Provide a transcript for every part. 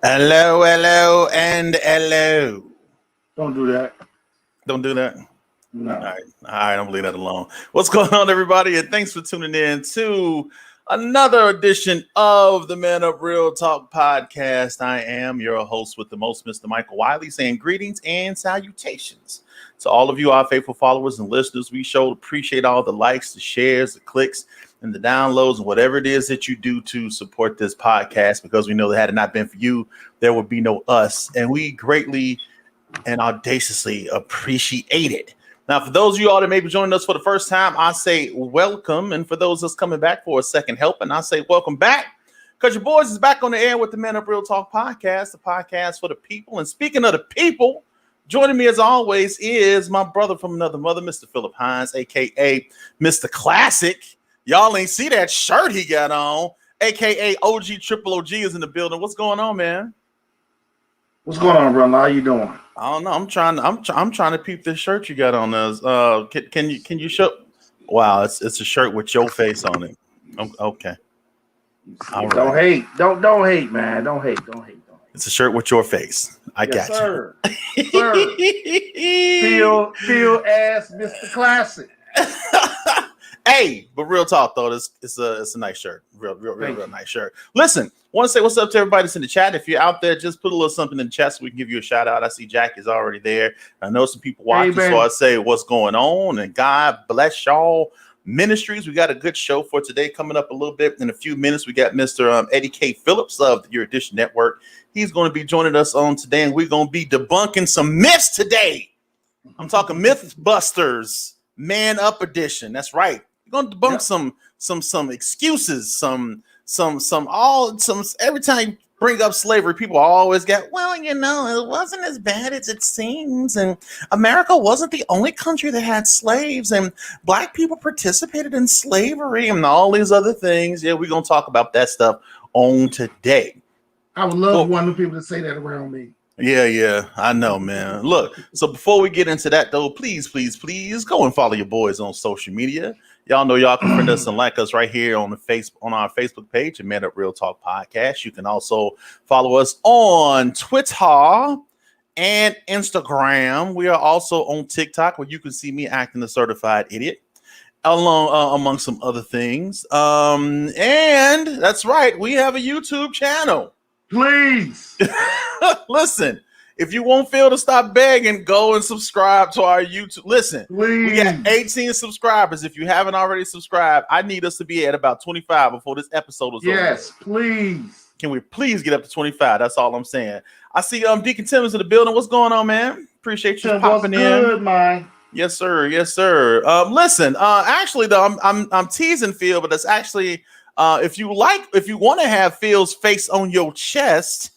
Hello, hello, and hello. Don't do that. Don't do that. No. All right, I'm gonna leave that alone. What's going on, everybody? And thanks for tuning in to another edition of the ManUp Real Talk podcast. I am your host with the most, Mr. Michael Wiley, saying greetings and salutations to all of you, our faithful followers and listeners. We sure appreciate all the likes, the shares, the clicks, and the downloads, and whatever it is that you do to support this podcast, because we know that had it not been for you, there would be no us, and we greatly and audaciously appreciate it. Now, for those of you all that may be joining us for the first time, I say welcome. And for those that's coming back for a second helping, I say welcome back, because your boys is back on the air with the ManUp Real Talk podcast, the podcast for the people. And speaking of the people, joining me as always is my brother from another mother, Mr. Phillips Hines, a.k.a. Mr. Classic. Y'all ain't see that shirt he got on, a.k.a. OG Triple OG is in the building. What's going on, man? What's going on, brother? How you doing? I don't know. I'm trying to peep this shirt you got on us. Can you show? Wow, it's a shirt with your face on it. Okay. All right. Don't hate. Don't hate, man. Don't hate. It's a shirt with your face. I got sir. You. Sir. Feel as Mr. Classic. Hey, but real talk though, it's a nice shirt. Real nice shirt. Listen, want to say what's up to everybody that's in the chat. If you're out there, just put a little something in the chat so we can give you a shout out. I see Jack is already there. I know some people watching, so I say what's going on, and God bless y'all ministries. We got a good show for today coming up a little bit in a few minutes. We got Mr. Eddie K. Phillips of the Erudition Network. He's going to be joining us on today, and we're going to be debunking some myths today. I'm talking Mythbusters ManUp edition. That's right. We're going to debunk some excuses, every time you bring up slavery, people always get, well, you know, it wasn't as bad as it seems, and America wasn't the only country that had slaves, and black people participated in slavery, and all these other things. Yeah, we're going to talk about that stuff on today. I would love one of the people to say that around me. Yeah, I know, man. Look, so before we get into that, though, please go and follow your boys on social media. Y'all know y'all can friend us and like us right here on our Facebook page, and ManUp Real Talk Podcast. You can also follow us on Twitter and Instagram. We are also on TikTok, where you can see me acting a certified idiot, among some other things. And that's right, we have a YouTube channel. Please. Listen, if you won't feel to stop begging, go and subscribe to our YouTube. Listen, please. We got 18 subscribers. If you haven't already subscribed, I need us to be at about 25 before this episode is over. Yes, please. Can we please get up to 25? That's all I'm saying. I see Deacon Tim is in the building. What's going on, man? Appreciate you popping in. Good, man. Yes, sir. Listen, actually, though, I'm teasing Phil, but it's actually if you want to have Phil's face on your chest.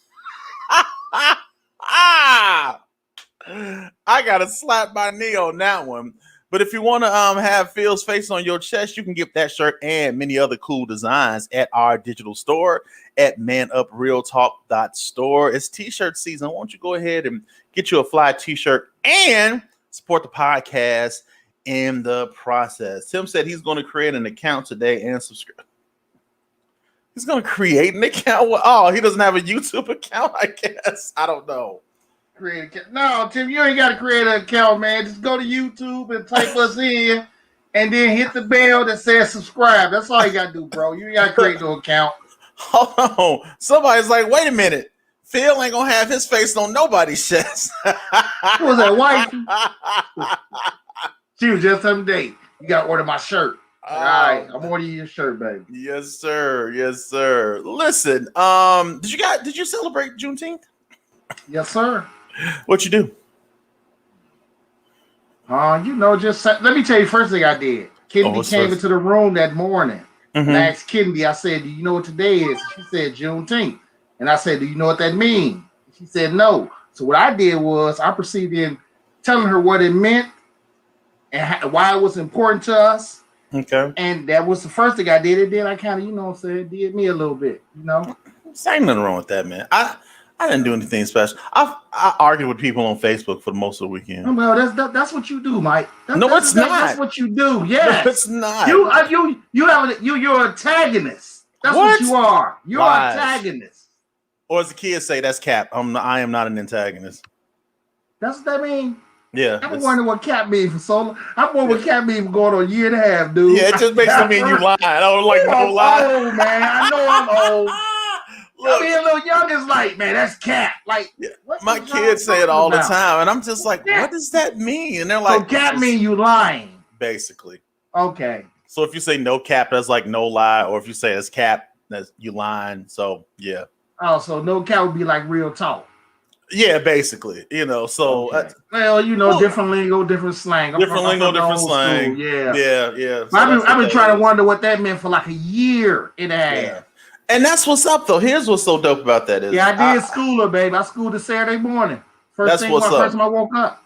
I gotta slap my knee on that one. But if you want to have Phil's face on your chest, you can get that shirt and many other cool designs at our digital store at manuprealtalk.store. It's t-shirt season. Why don't you go ahead and get you a fly t-shirt and support the podcast in the process. Tim said he's going to create an account today and subscribe. He's going to create an account. Oh, he doesn't have a YouTube account, I guess. I don't know. No, Tim, you ain't got to create an account, man. Just go to YouTube and type us in and then hit the bell that says subscribe. That's all you got to do, bro. You ain't got to create no account. Hold on. Somebody's like, wait a minute. Phil ain't going to have his face on nobody's chest. Who was that, wife? She was just some date. You got to order my shirt. All right, I'm ordering your shirt, baby. Yes, sir. Listen, did you celebrate Juneteenth? Yes, sir. What you do? Let me tell you first thing I did. Kennedy came into the room that morning. And I asked Kennedy, I said, do you know what today is? She said Juneteenth. And I said, do you know what that means? She said no. So what I did was I proceeded in telling her what it meant and why it was important to us. Okay. And that was the first thing I did. And then I kind of, did me a little bit, There ain't nothing wrong with that, man. I didn't do anything special. I argued with people on Facebook for most of the weekend. Well, that's what you do, Mike. It's not. That's what you do. Yes, no, it's not. You're an antagonist. That's what you are. You're an antagonist. Or as the kids say, that's cap. I am not an antagonist. That's what that mean? Yeah. I've been wondering what cap mean for so long. I've wondering what cap mean for going on a year and a half, dude. Yeah, it just makes it mean you lying. I was like, no lie. Oh, man. I know I'm old. Look, I mean, a little young is like, man, that's cap. Like, my kids say it all the time, and I'm just like, what does that mean? And they're like, so cap mean you lying. Basically. Okay. So if you say no cap, that's like no lie, or if you say it's cap, that's you lying. So yeah. Oh, so no cap would be like real talk. Yeah, basically, so well, different lingo, different slang. Different slang. Yeah. So I've been trying to wonder what that meant for like a year and a half. Yeah. And that's what's up, though. Here's what's so dope about that is, I did school her, babe. I schooled her Saturday morning. First time I woke up.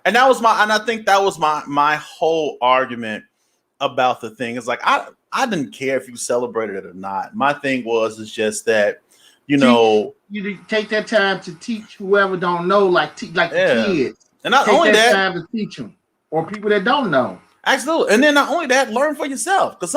And I think that was my whole argument about the thing. It's like I didn't care if you celebrated it or not. My thing is just that. You take that time to teach whoever don't know, like the kids. And not only that, time to teach them, or people that don't know. Absolutely, and then not only that, learn for yourself. Because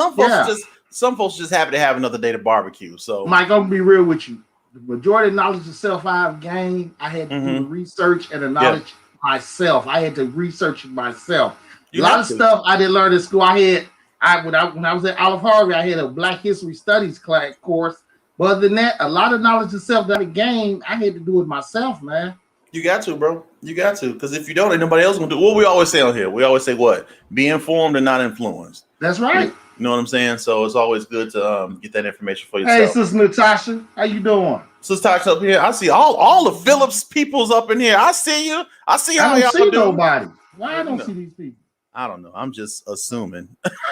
some folks just happy to have another day to barbecue. So, Mike, I'm gonna be real with you. The majority of knowledge of self I've gained, I had to do research and the knowledge myself. I had to research it myself. A lot of stuff I didn't learn in school. When I was at Olive Harvey, I had a Black History Studies course. But other than that, a lot of knowledge of self that I gained, I had to do it myself, man. You got to, bro. You got to. Because if you don't, ain't nobody else going to do it. What we always say on here. We always say what? Be informed and not influenced. That's right. You know what I'm saying? So it's always good to get that information for yourself. Hey, Sister Natasha. How you doing? Sister Natasha up here. I see all the Phillips peoples up in here. I see you. I see how y'all do. Nobody. Why I don't see these people? I don't know. I'm just assuming.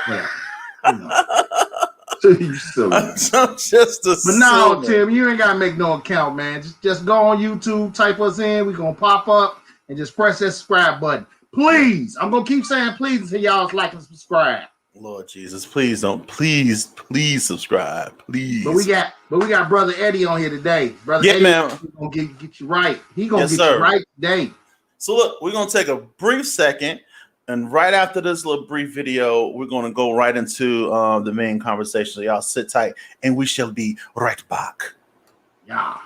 Yeah. I'm just assuming. But no, Tim, you ain't gotta make no account, man. Just go on YouTube, type us in. We're gonna pop up and just press that subscribe button. Please. I'm gonna keep saying please until y'all like and subscribe. Lord Jesus, please don't. Please subscribe. Please. But we got Brother Eddie on here today. Brother Eddie, man. He's gonna get you right. He gonna get you right today. So look, we're gonna take a brief second. And right after this little brief video, we're going to go right into the main conversation. So y'all sit tight, and we shall be right back. Yeah.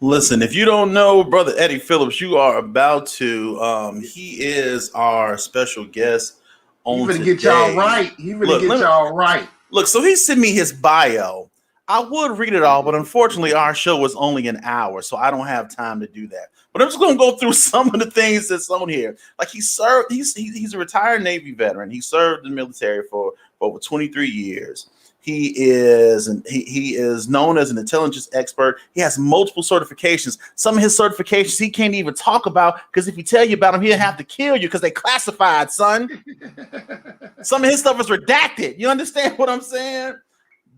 Listen, if you don't know Brother Eddie Phillips, you are about to. He is our special guest on today. Get y'all right. Y'all right. Look, so he sent me his bio. I would read it all, but unfortunately, our show was only an hour, so I don't have time to do that. But I'm just going to go through some of the things that's on here. Like he served. He's a retired Navy veteran. He served in the military for over 23 years. He is known as an intelligence expert. He has multiple certifications. Some of his certifications he can't even talk about because if he tell you about them, he'll have to kill you because they classified, son. Some of his stuff is redacted. You understand what I'm saying?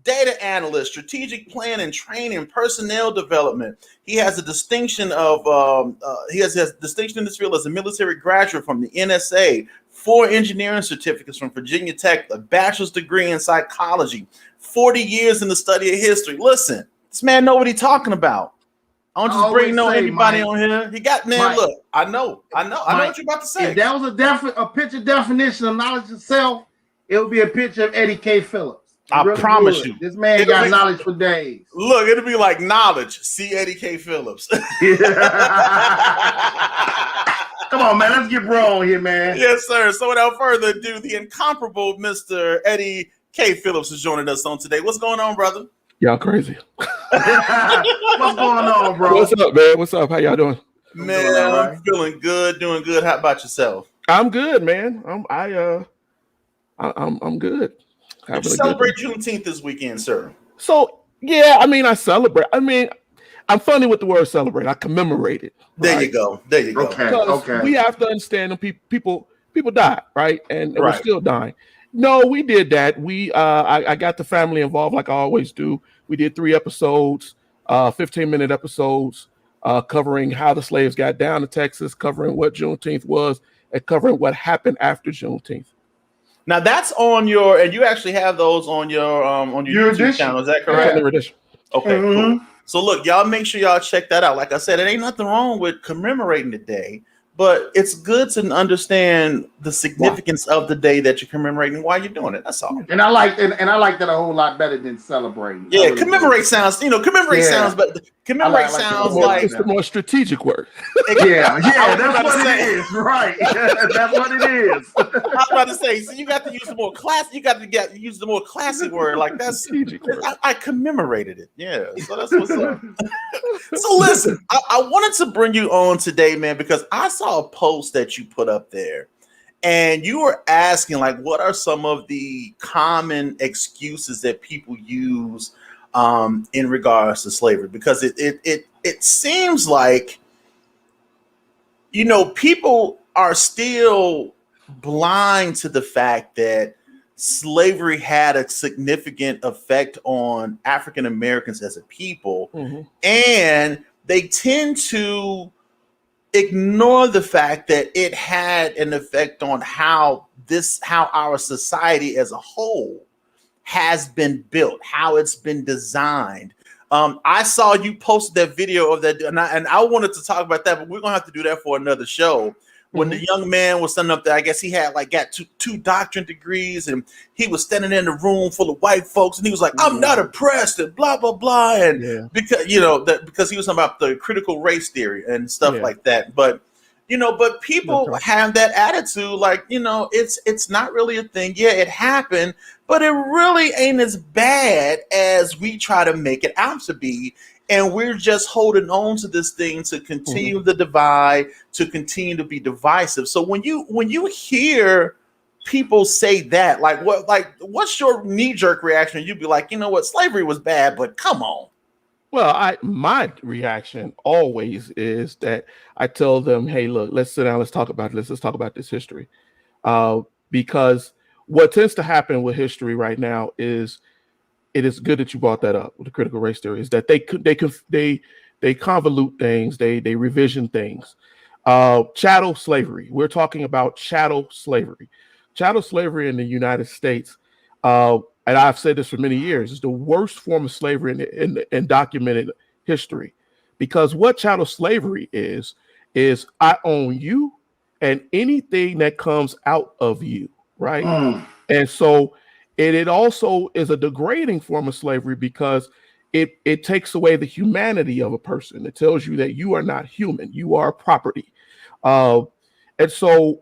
Data analyst, strategic plan and training, personnel development. He has a distinction of he has distinction in this field as a military graduate from the NSA, 4 engineering certificates from Virginia Tech, a bachelor's degree in psychology, 40 years in the study of history. Listen, this man know what he's talking about. I don't just bring anybody on here. He got man. Look, I know what you're about to say. If that was a picture definition of knowledge itself, it would be a picture of Eddie K. Phillips. I really promise you. This man got knowledge for days. Look, it'll be like knowledge. See Eddie K. Phillips. Come on, man. Let's get bro on here, man. Yes, sir. So without further ado, the incomparable Mr. Eddie K. Phillips is joining us on today. What's going on, brother? Y'all crazy. What's going on, bro? What's up, man? What's up? How y'all doing? Man, I'm feeling good, doing good. How about yourself? I'm good, man. I'm good. Did you celebrate Juneteenth this weekend, sir? So yeah, I mean, I celebrate. I mean, I'm funny with the word celebrate. I commemorate it. There right? you go. There you go. Okay. Because we have to understand that people die, right? And we're Right. still dying. No, we did that. I got the family involved like I always do. We did 3 episodes, 15-minute episodes, covering how the slaves got down to Texas, covering what Juneteenth was, and covering what happened after Juneteenth. Now that's on your, and you actually have those on your YouTube Erudition. channel. Is that correct? Yeah. Erudition. Okay, cool. So look, y'all make sure y'all check that out. Like I said, it ain't nothing wrong with commemorating the day, but it's good to understand the significance of the day that you're commemorating while you're doing it. That's all. And I like that a whole lot better than celebrating. Yeah, really commemorate sounds, commemorate sounds, but commemorate sounds like it's the more strategic word. Yeah, that's what it is. Right. That's what it is. I was about to say, so you got to use the more classic. You got to use the more classic word. Like that's strategic word. I commemorated it. Yeah, so that's what's up. So listen, I wanted to bring you on today, man, because I saw a post that you put up there, and you were asking, like, what are some of the common excuses that people use in regards to slavery? Because it seems like, people are still blind to the fact that slavery had a significant effect on African Americans as a people, and they tend to ignore the fact that it had an effect on how our society as a whole has been built, how it's been designed. I saw you posted that video of that, and I wanted to talk about that, but we're gonna have to do that for another show. When the young man was standing up there, I guess he had got two doctorate degrees, and he was standing in the room full of white folks, and he was like, "I'm not oppressed," and blah blah blah, and because because he was talking about the critical race theory and stuff like that. But but people have that attitude, like it's not really a thing. Yeah, it happened, but it really ain't as bad as we try to make it out to be. And we're just holding on to this thing to continue the divide, to continue to be divisive. So when you hear people say that, what's your knee-jerk reaction? You'd be like, you know what, slavery was bad, but come on. Well, my reaction always is that I tell them, hey, look, let's sit down, let's talk about this, let's talk about this history. Because what tends to happen with history right now is, it is good that you brought that up with the critical race theory, is that they convolute things, they revision things. Chattel slavery. We're talking about chattel slavery. Chattel slavery in the United States, and I've said this for many years, is the worst form of slavery in documented history. Because what chattel slavery is I own you and anything that comes out of you, right? And so it also is a degrading form of slavery because it takes away the humanity of a person. It tells you that you are not human, you are property. And so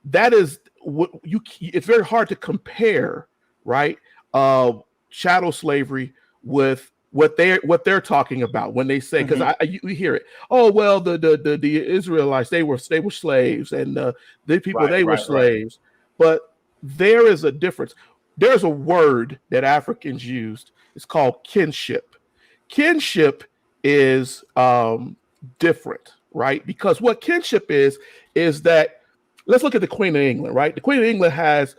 that is what it's very hard to compare, right? Chattel slavery with what they're talking about when they say, because you hear it, oh well, the Israelites, they were slaves, and the people were slaves. But there is a difference. There's a word that Africans used. It's called kinship. Kinship is different, right? Because what kinship is that, let's look at the Queen of England, right? The Queen of England has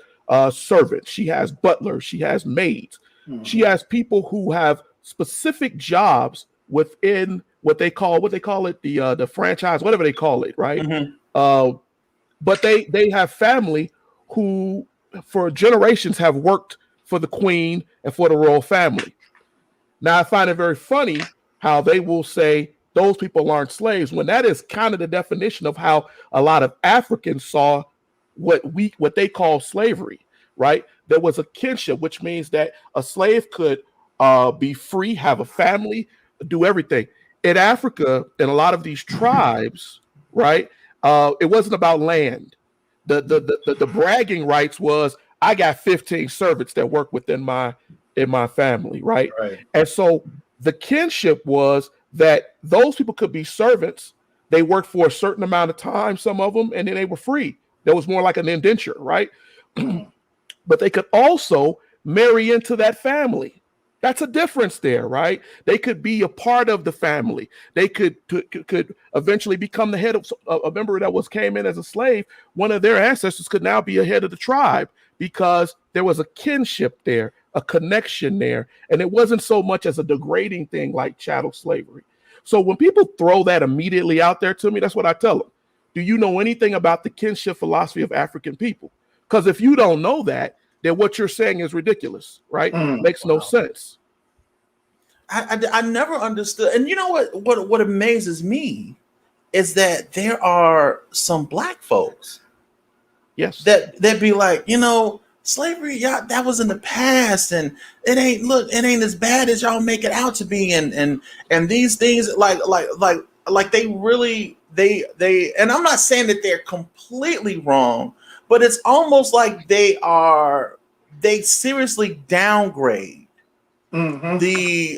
servants. She has butlers. She has maids. She has people who have specific jobs within what they call it, the franchise, whatever they call it, right? But they have family who for generations have worked for the Queen and for the royal family. Now, I find it very funny how they will say those people aren't slaves, when that is kind of the definition of how a lot of Africans saw what they call slavery, right? There was a kinship, which means that a slave could be free, have a family, do everything. In Africa, in a lot of these tribes, right, it wasn't about land. The bragging rights was, I got 15 servants that work within my family, right? And so the kinship was that those people could be servants. They worked for a certain amount of time, some of them, and then they were free. That was more like an indenture, right? But they could also marry into that family. That's a difference there, right? They could be a part of the family. They could eventually become the head of a member that came in as a slave. One of their ancestors could now be a head of the tribe because there was a kinship there, a connection there, and it wasn't so much as a degrading thing like chattel slavery. So when people throw that immediately out there to me, that's what I tell them. Do you know anything about the kinship philosophy of African people? Because if you don't know that, then what you're saying is ridiculous, right? Makes no sense. I never understood. And you know what amazes me is that there are some black folks, yes, that be like, slavery, y'all, that was in the past, and it ain't as bad as y'all make it out to be, and these things like they really they and I'm not saying that they're completely wrong, but it's almost like they seriously downgrade they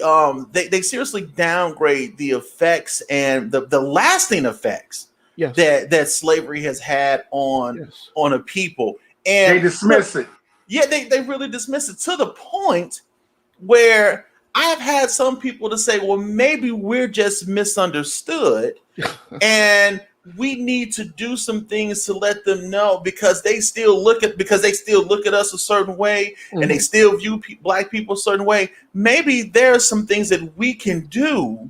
seriously downgrade the effects and the lasting effects that slavery has had on a people, and they dismiss it. Yeah, they really dismiss it to the point where I've had some people to say, well, maybe we're just misunderstood and we need to do some things to let them know, because they still look at us a certain way, and they still view black people a certain way. Maybe there are some things that we can do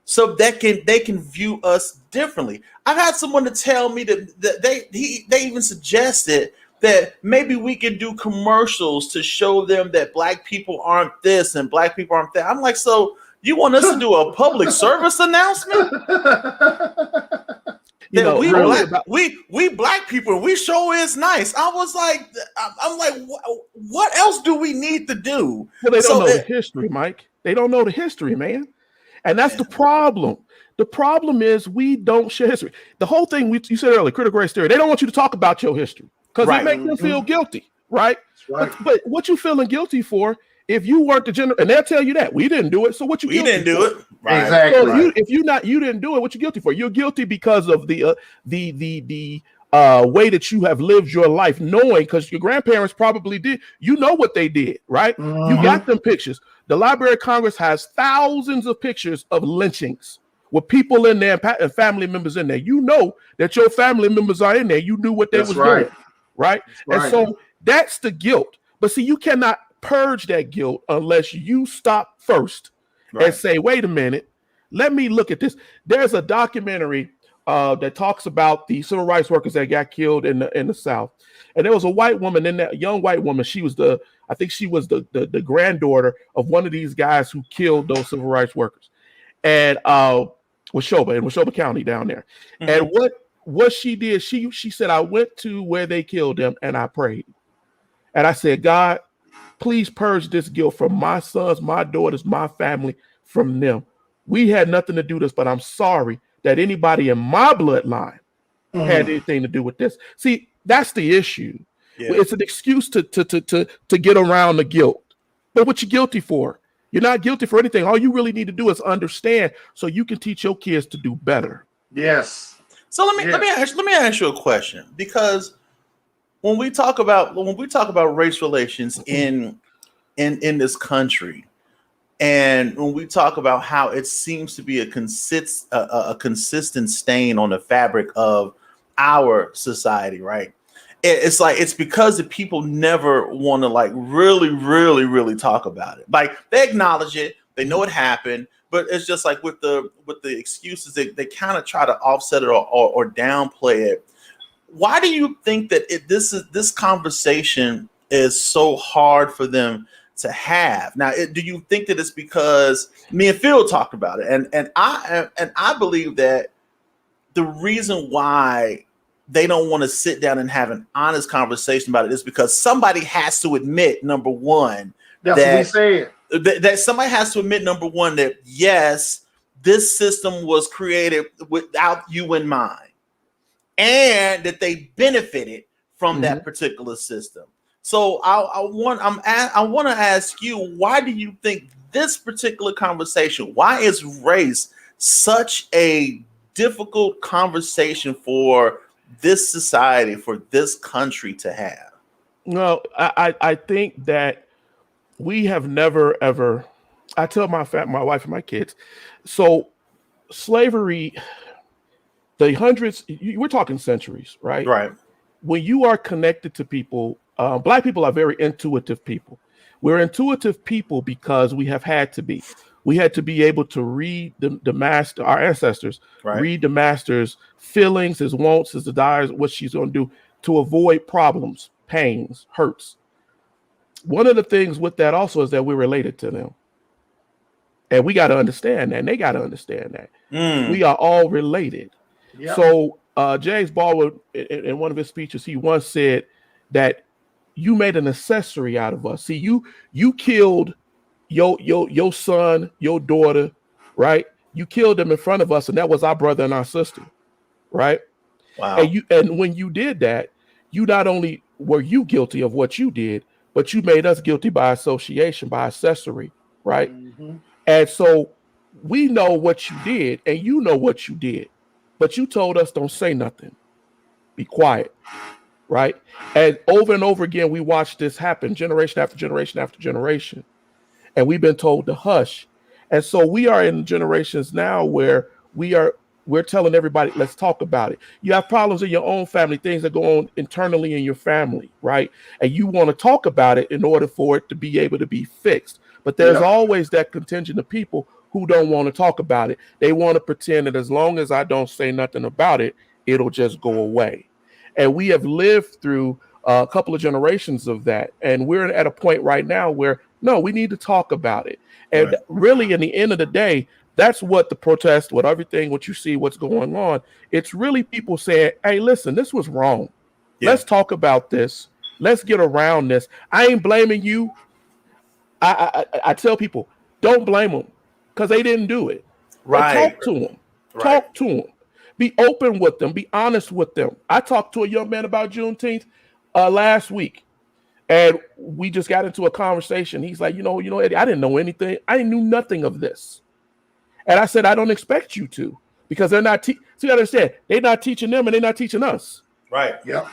so that they can view us differently. I've had someone to tell me that they even suggested that maybe we can do commercials to show them that black people aren't this and black people aren't that. I'm like, so you want us to do a public service announcement? We black people, we sure is nice. I was like, I'm like, what else do we need to do? Well, they don't know the history, Mike. They don't know the history, man. And that's the problem. The problem is we don't share history. The whole thing you said earlier, critical race theory, they don't want you to talk about your history because it makes them feel guilty, right? But what you feeling guilty for if you weren't the general, and they'll tell you that we didn't do it. So what you guilty for? We didn't do it. Right. Exactly. So if you didn't do it, what you guilty for? You're guilty because of the way that you have lived your life, knowing, because your grandparents probably did. You know what they did, right? You got them pictures. The Library of Congress has thousands of pictures of lynchings with people in there and family members in there. You know that your family members are in there. You knew what they was doing, right? And so that's the guilt. But see, you cannot purge that guilt unless you stop first and say, wait a minute, let me look at this. There's a documentary that talks about the civil rights workers that got killed in the South. And there was a white woman in that, young white woman. She was the granddaughter of one of these guys who killed those civil rights workers. And Washoba County down there. And what she did, she said, I went to where they killed them and I prayed. And I said, God, please purge this guilt from my sons, my daughters, my family, from them. We had nothing to do with this, but I'm sorry that anybody in my bloodline had anything to do with this. See, that's the issue. Yeah. It's an excuse to get around the guilt. But what you guilty for? You're not guilty for anything. All you really need to do is understand so you can teach your kids to do better. Yes. So let me ask you a question, because when we talk about race relations in this country, and when we talk about how it seems to be a consistent stain on the fabric of our society, right? It's like it's because the people never want to like really talk about it. Like they acknowledge it, they know it happened, but it's just like with the excuses, they kind of try to offset it or downplay it. Why do you think that this conversation is so hard for them to have? Now, do you think that it's because me and Phil talked about it, and I believe that the reason why they don't want to sit down and have an honest conversation about it is because somebody has to admit, number one, that somebody has to admit, number one, that yes, this system was created without you in mind, and that they benefited from that particular system. So I want to ask you, why do you think this particular conversation, why is race such a difficult conversation for this society, for this country to have? Well, I think that we have never, ever I tell my wife and my kids. So slavery, the hundreds, we're talking centuries, right? Right. When you are connected to people, Black people are very intuitive people. We're intuitive people because we have had to be. We had to be able to read the master, our ancestors, read the master's feelings, his wants, his desires, what she's going to do to avoid problems, pains, hurts. One of the things with that also is that we're related to them. And we got to understand that, and they got to understand that. We are all related. Yep. So James Baldwin, in one of his speeches, he once said that you made an accessory out of us. See, you killed your son, your daughter, right? You killed them in front of us, and that was our brother and our sister, right? Wow. And when you did that, you not only were you guilty of what you did, but you made us guilty by association, by accessory, right? Mm-hmm. And so we know what you did, and you know what you did, but you told us don't say nothing, be quiet, right? And over again, we watched this happen generation after generation after generation. And we've been told to hush. And so we are in generations now where we're telling everybody, let's talk about it. You have problems in your own family, things that go on internally in your family, right? And you want to talk about it in order for it to be able to be fixed. But there's always that contingent of people who don't want to talk about it. They want to pretend that as long as I don't say nothing about it, it'll just go away. And we have lived through a couple of generations of that. And we're at a point right now where, no, we need to talk about it. And really, in the end of the day, that's what the protest, what everything, what you see, what's going on. It's really people saying, hey, listen, this was wrong. Yeah. Let's talk about this. Let's get around this. I ain't blaming you. I tell people, don't blame them because they didn't do it. Right. Talk to them. Right. Talk to them. Be open with them. Be honest with them. I talked to a young man about Juneteenth last week. And we just got into a conversation. He's like, Eddie, I didn't know anything. I knew nothing of this. And I said, I don't expect you to, because they're not. So you understand, they're not teaching them and they're not teaching us. Right. Yeah.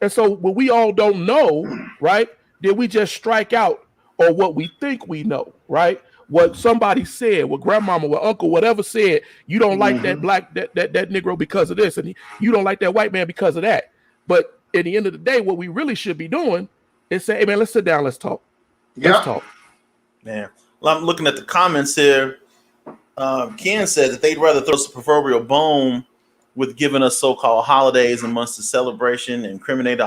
And so when we all don't know, right, then we just strike out on what we think we know, right? What somebody said, what grandmama, what uncle, whatever said, you don't like that black, that Negro because of this, and you don't like that white man because of that. But at the end of the day, what we really should be doing is say, hey, man, let's sit down. Let's talk. Let's talk. Man, well, I'm looking at the comments here. Ken said that they'd rather throw some proverbial bone with giving us so-called holidays and months of celebration, incriminations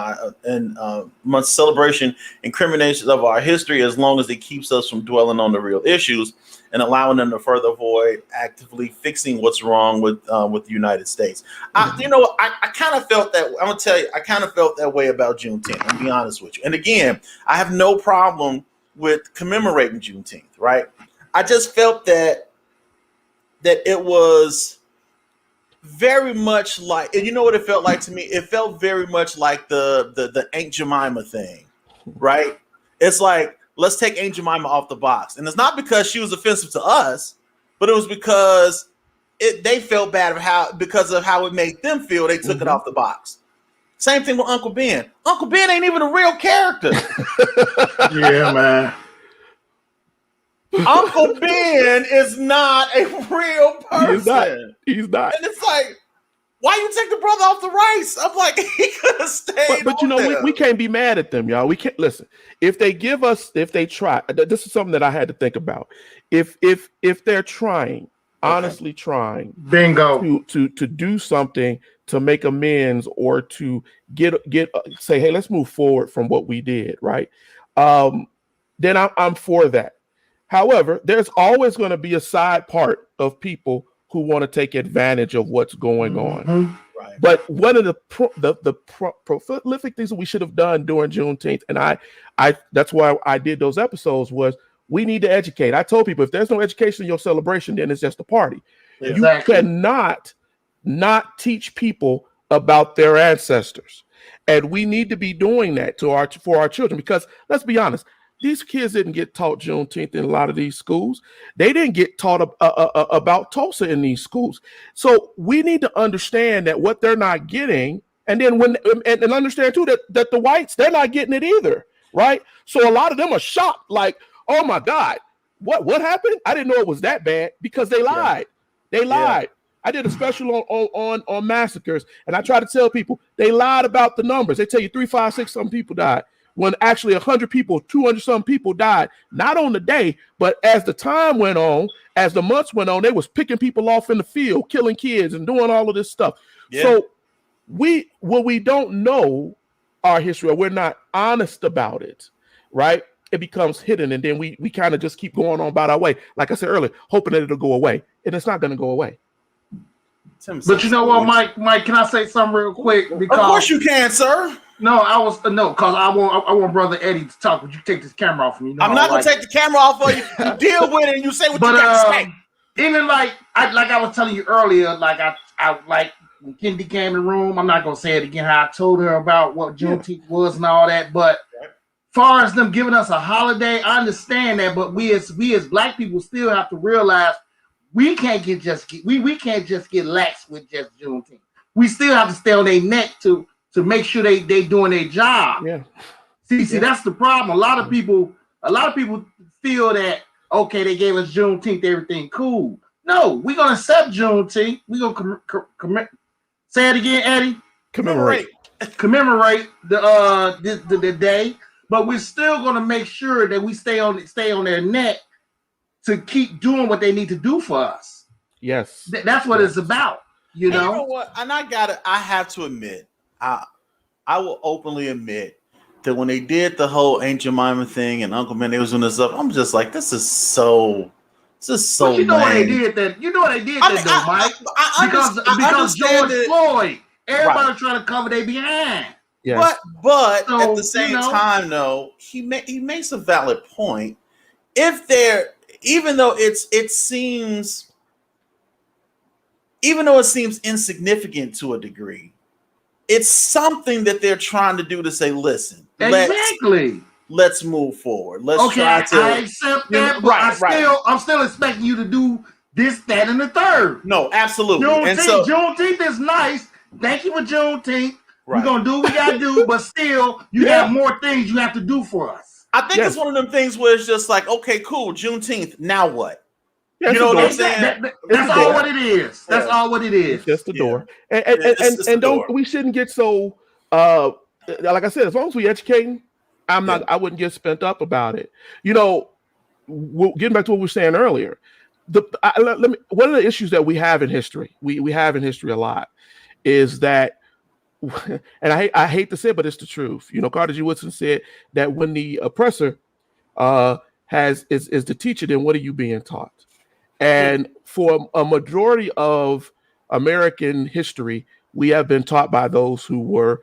of our history, as long as it keeps us from dwelling on the real issues and allowing them to further avoid actively fixing what's wrong with the United States. I kind of felt that. I'm gonna tell you, I kind of felt that way about Juneteenth. I'll be honest with you. And again, I have no problem with commemorating Juneteenth, right? I just felt that it was very much like, and you know what it felt like to me? It felt very much like the Aunt Jemima thing, right? It's like, let's take Aunt Jemima off the box. And it's not because she was offensive to us, but it was because they felt bad because of how it made them feel. They took it off the box. Same thing with Uncle Ben. Uncle Ben ain't even a real character. Yeah, man. Uncle Ben is not a real person. He's not. And it's like, why you take the brother off the rice? I'm like, he could have stayed. But we can't be mad at them, y'all. We can't listen. If they try, this is something that I had to think about. If they're trying, honestly trying, bingo, to do something to make amends or to say, hey, let's move forward from what we did, right? Then I'm for that. However, there's always going to be a side part of people who want to take advantage of what's going on. Right. But one of the prolific things that we should have done during Juneteenth, and I that's why I did those episodes, was we need to educate. I told people, if there's no education in your celebration, then it's just a party. Exactly. You cannot not teach people about their ancestors. And we need to be doing that for our children, because let's be honest, these kids didn't get taught Juneteenth in a lot of these schools. They didn't get taught about Tulsa in these schools. So we need to understand that what they're not getting, and then and understand too that the whites, they're not getting it either, right? So a lot of them are shocked, like, oh my God, what happened? I didn't know it was that bad because they lied. They lied. I did a special on massacres, and I try to tell people they lied about the numbers. They tell you 3, 5, 6 some people died, when actually 100 people, 200 some people died, not on the day, but as the time went on, as the months went on, they was picking people off in the field, killing kids, and doing all of this stuff. Yeah. So we don't know our history, or we're not honest about it, right? It becomes hidden, and then we kind of just keep going on about our way. Like I said earlier, hoping that it'll go away, and it's not going to go away. But you know what, Mike? Can I say something real quick? Because of course you can, sir. No, because I want Brother Eddie to talk. Would you take this camera off me? I'm not gonna take the camera off of you. You deal with it and you say what you got to say. Even like I was telling you earlier, like I like when Kendi came in the room. I'm not gonna say it again. How I told her about what Juneteenth was and all that. But far as them giving us a holiday, I understand that. But we as Black people still have to realize we can't we can't just get lax with just Juneteenth. We still have to stay on their neck to make sure they doing their job. Yeah. See, that's the problem. A lot of people feel that okay, they gave us Juneteenth, everything cool. No, we're gonna accept Juneteenth. We're gonna say it again, Eddie. Commemorate the day, but we're still gonna make sure that we stay on their neck to keep doing what they need to do for us. Yes, that's what it's about. You know? You know what? And I have to admit, I will openly admit that when they did the whole Aunt Jemima thing and Uncle Ben, they was doing this up, I'm just like, this is so but you know what they did that? You know what they did that, Mike? Because George Floyd, everybody trying to cover their behind. Yes. But at the same time, though, he makes a valid point. If they're even though it seems insignificant to a degree, it's something that they're trying to do to say, listen, let's move forward. Let's try to. I accept that, but I'm still expecting you to do this, that, and the third. No, absolutely. Juneteenth is nice. Thank you for Juneteenth. We're gonna do what we gotta do, but still, you have more things you have to do for us. I think it's one of them things where it's just like, okay, cool, Juneteenth. Now what? You know what I'm saying? That's all what it is. That's all what it is. It's just the door. And we shouldn't get so like I said, as long as we educating, I wouldn't get spent up about it. You know, getting back to what we were saying earlier, one of the issues that we have in history, we have in history a lot, is that, and I hate to say it, but it's the truth. You know, Carter G. Woodson said that when the oppressor is the teacher, then what are you being taught? And for a majority of American history, we have been taught by those who were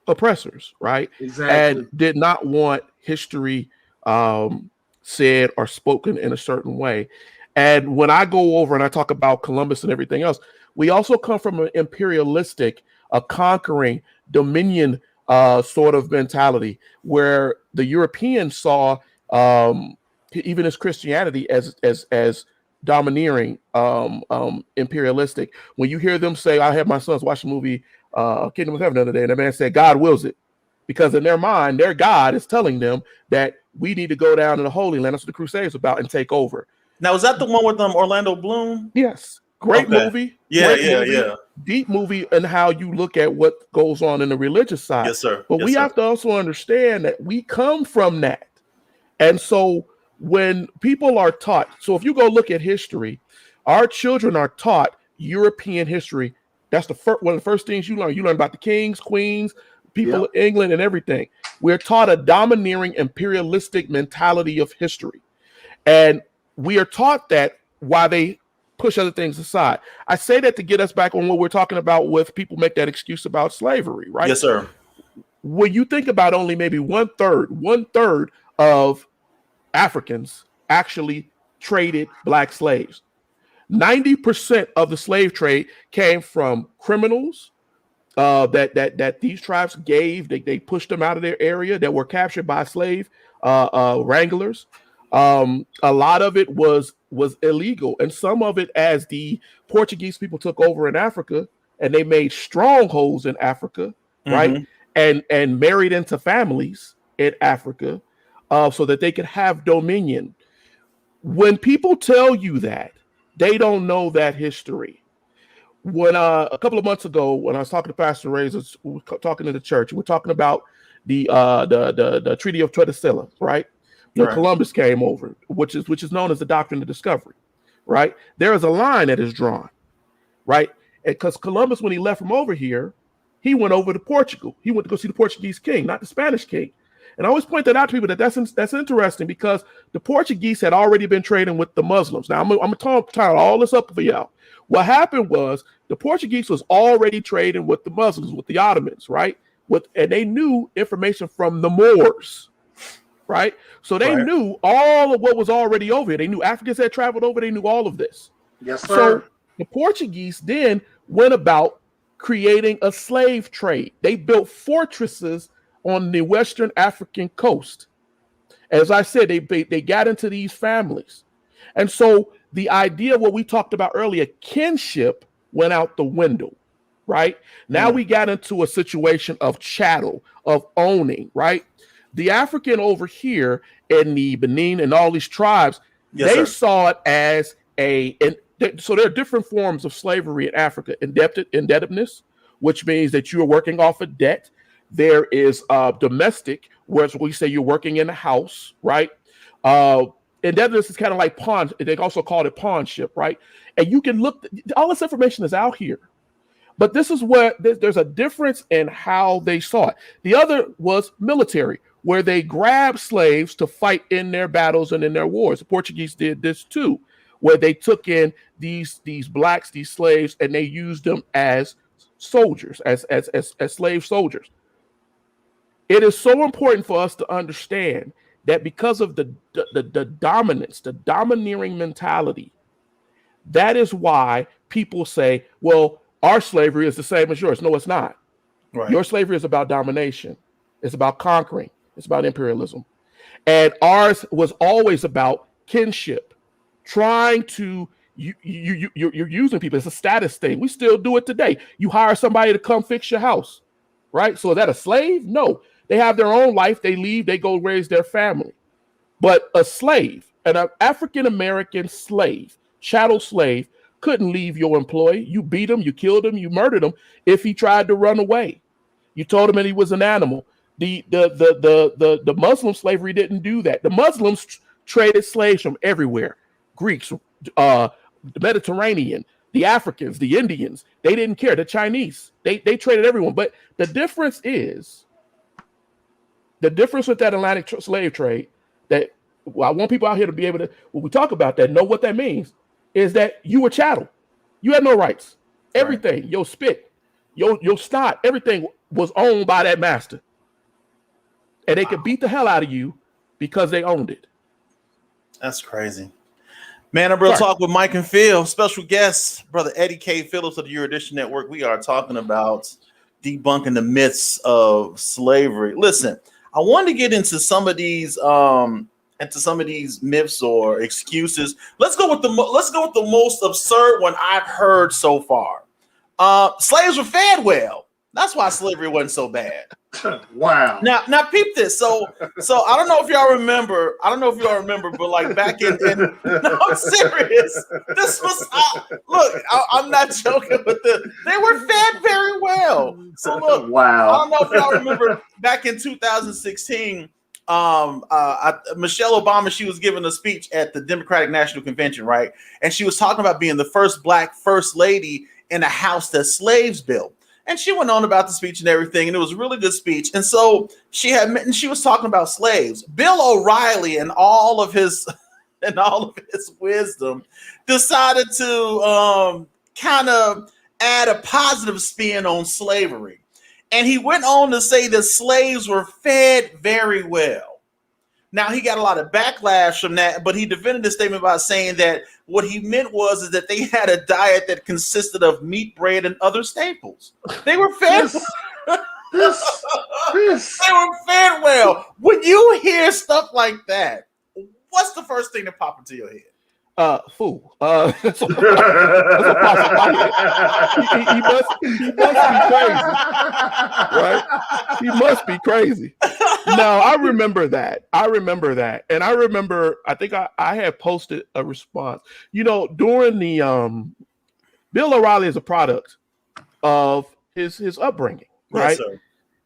oppressors, right? Exactly. And did not want history said or spoken in a certain way. And when I go over and I talk about Columbus and everything else, we also come from an imperialistic, a conquering, dominion sort of mentality, where the Europeans saw even as Christianity as domineering, imperialistic. When you hear them say, I had my sons watch the movie Kingdom of Heaven the other day, and the man said, God wills it. Because in their mind, their God is telling them that we need to go down to the Holy Land. That's what the Crusades about, and take over. Now, is that the one with Orlando Bloom? Yes. Great movie. Yeah. Deep movie, and how you look at what goes on in the religious side. Yes, sir. But we have to also understand that we come from that. And so when people are taught, so if you go look at history, our children are taught European history. That's one of the first things you learn. You learn about the kings, queens, people of England, and everything. We're taught a domineering, imperialistic mentality of history. And we are taught that while they push other things aside. I say that to get us back on what we're talking about with people make that excuse about slavery, right? Yes, sir. When you think about only maybe one third of Africans actually traded black slaves. 90% of the slave trade came from criminals that these tribes gave. They pushed them out of their area, that were captured by slave wranglers. A lot of it was illegal, and some of it, as the Portuguese people took over in Africa and they made strongholds in Africa, right? And married into families in Africa, so that they could have dominion. When people tell you that, they don't know that history. When a couple of months ago, when I was talking to Pastor Razors, we were talking to the church, we're talking about the Treaty of Tordesillas, right? When Columbus came over, which is known as the Doctrine of Discovery, right? There is a line that is drawn, right? Because Columbus, when he left from over here, he went over to Portugal. He went to go see the Portuguese king, not the Spanish king. And I always point that out to people that's interesting because the Portuguese had already been trading with the Muslims. Now, I'm going to tie all this up for y'all. What happened was the Portuguese was already trading with the Muslims, with the Ottomans, right? And they knew information from the Moors, right? So they knew all of what was already over here. They knew Africans had traveled over. They knew all of this. Yes, sir. So the Portuguese then went about creating a slave trade. They built fortresses on the Western African coast. As I said, they got into these families. And so the idea of what we talked about earlier, kinship, went out the window, right? Now we got into a situation of chattel, of owning, right? The African over here in the Benin and all these tribes, they saw it as so there are different forms of slavery in Africa. Indebtedness, which means that you are working off a debt. There is domestic, where we say you're working in a house, right? Indebtedness is kind of like pawn. They also call it pawnship, right? And you can look, all this information is out here. But this is where there's a difference in how they saw it. The other was military, where they grabbed slaves to fight in their battles and in their wars. The Portuguese did this too, where they took in these blacks, these slaves, and they used them as soldiers, as slave soldiers. It is so important for us to understand that because of the dominance, the domineering mentality, that is why people say, well, our slavery is the same as yours. No, it's not. Right. Your slavery is about domination. It's about conquering. It's about imperialism. And ours was always about kinship, trying to, you're using people. It's a status thing. We still do it today. You hire somebody to come fix your house, right? So is that a slave? No. They have their own life. They leave. They go raise their family. But a slave, an African-American slave, chattel slave, couldn't leave your employee. You beat him, you killed him, you murdered him if he tried to run away. You told him that he was an animal. The Muslim slavery didn't do that. The Muslims traded slaves from everywhere. Greeks, the Mediterranean, the Africans, the Indians. They didn't care. The Chinese, they traded everyone. But the difference with that Atlantic slave trade, that I want people out here to be able to, when we talk about that, know what that means, is that you were chattel. You had no rights. Everything, your spit, your snot, everything was owned by that master. And they could beat the hell out of you because they owned it. That's crazy. Man, I'm real talk with Mike and Phil. Special guest, brother Eddie K. Phillips of the Erudition Network. We are talking about debunking the myths of slavery. Listen, I wanted to get into some of these myths or excuses. Let's go with the most absurd one I've heard so far. Slaves were fed well. That's why slavery wasn't so bad. Wow. Now peep this. So I don't know if y'all remember, but like back in no, I'm serious. This was I'm not joking with they were fed very well. So look, wow. I don't know if y'all remember back in 2016, Michelle Obama, she was giving a speech at the Democratic National Convention, right? And she was talking about being the first black first lady in a house that slaves built. And she went on about the speech and everything, and it was a really good speech. And so she was talking about slaves. Bill O'Reilly and all of his wisdom decided to kind of add a positive spin on slavery. And he went on to say that slaves were fed very well. Now, he got a lot of backlash from that, but he defended the statement by saying that what he meant was that they had a diet that consisted of meat, bread, and other staples. They were fed. They were fed well. When you hear stuff like that, what's the first thing that pops into your head? Fool. That's a pops in my head. He must be crazy, right? He must be crazy. No, I remember that. And I remember, I think I had posted a response. During the Bill O'Reilly is a product of his upbringing, right? Yes,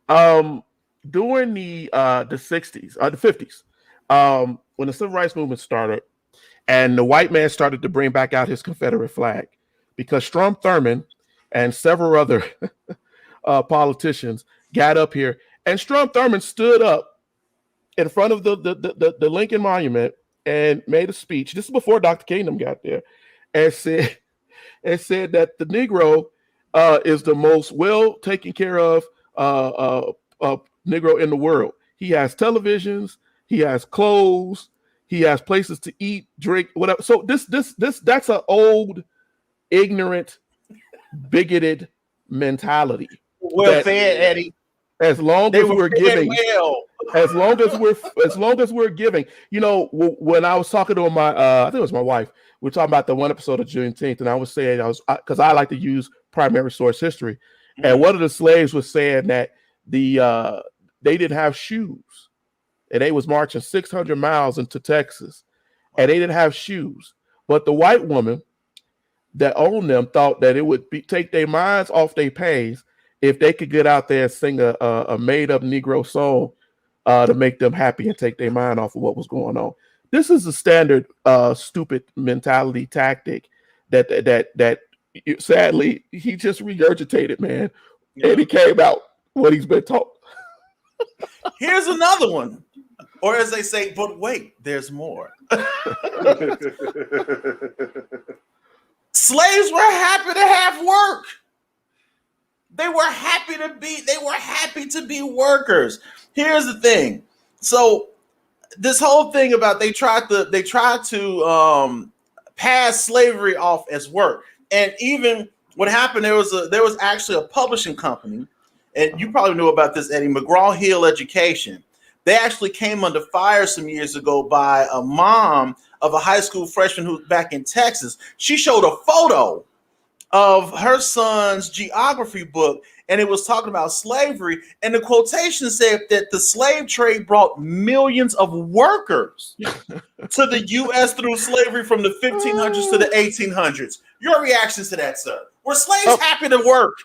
sir. During the 60s, the 50s, when the civil rights movement started, and the white man started to bring back out his Confederate flag, because Strom Thurmond and several other politicians got up here, and Strom Thurmond stood up in front of the Lincoln Monument and made a speech. This is before Dr. Kingdom got there, and said that the Negro is the most well taken care of Negro in the world. He has televisions, he has clothes, he has places to eat, drink, whatever. So that's an old, ignorant, bigoted mentality. Well fed, Eddie. As long as we're giving, as long as we're giving, when I was talking to I think it was my wife, we were talking about the one episode of Juneteenth, and I was saying, because I like to use primary source history, and one of the slaves was saying that they didn't have shoes, and they was marching 600 miles into Texas, and they didn't have shoes, but the white woman that owned them thought that it would take their minds off their pains if they could get out there and sing a made-up Negro song to make them happy and take their mind off of what was going on. This is a standard stupid mentality tactic that sadly he just regurgitated, man, and he came out what he's been taught. Here's another one, or as they say, but wait, there's more. Slaves were happy to have work. They were happy to be workers. Here's the thing. So this whole thing about they tried to pass slavery off as work. And even what happened, there was actually a publishing company, and you probably know about this, Eddie, McGraw-Hill Education. They actually came under fire some years ago by a mom of a high school freshman who's back in Texas. She showed a photo of her son's geography book, and it was talking about slavery. And the quotation said that the slave trade brought millions of workers to the U.S. through slavery from the 1500s to the 1800s. Your reactions to that, sir? Were slaves happy to work?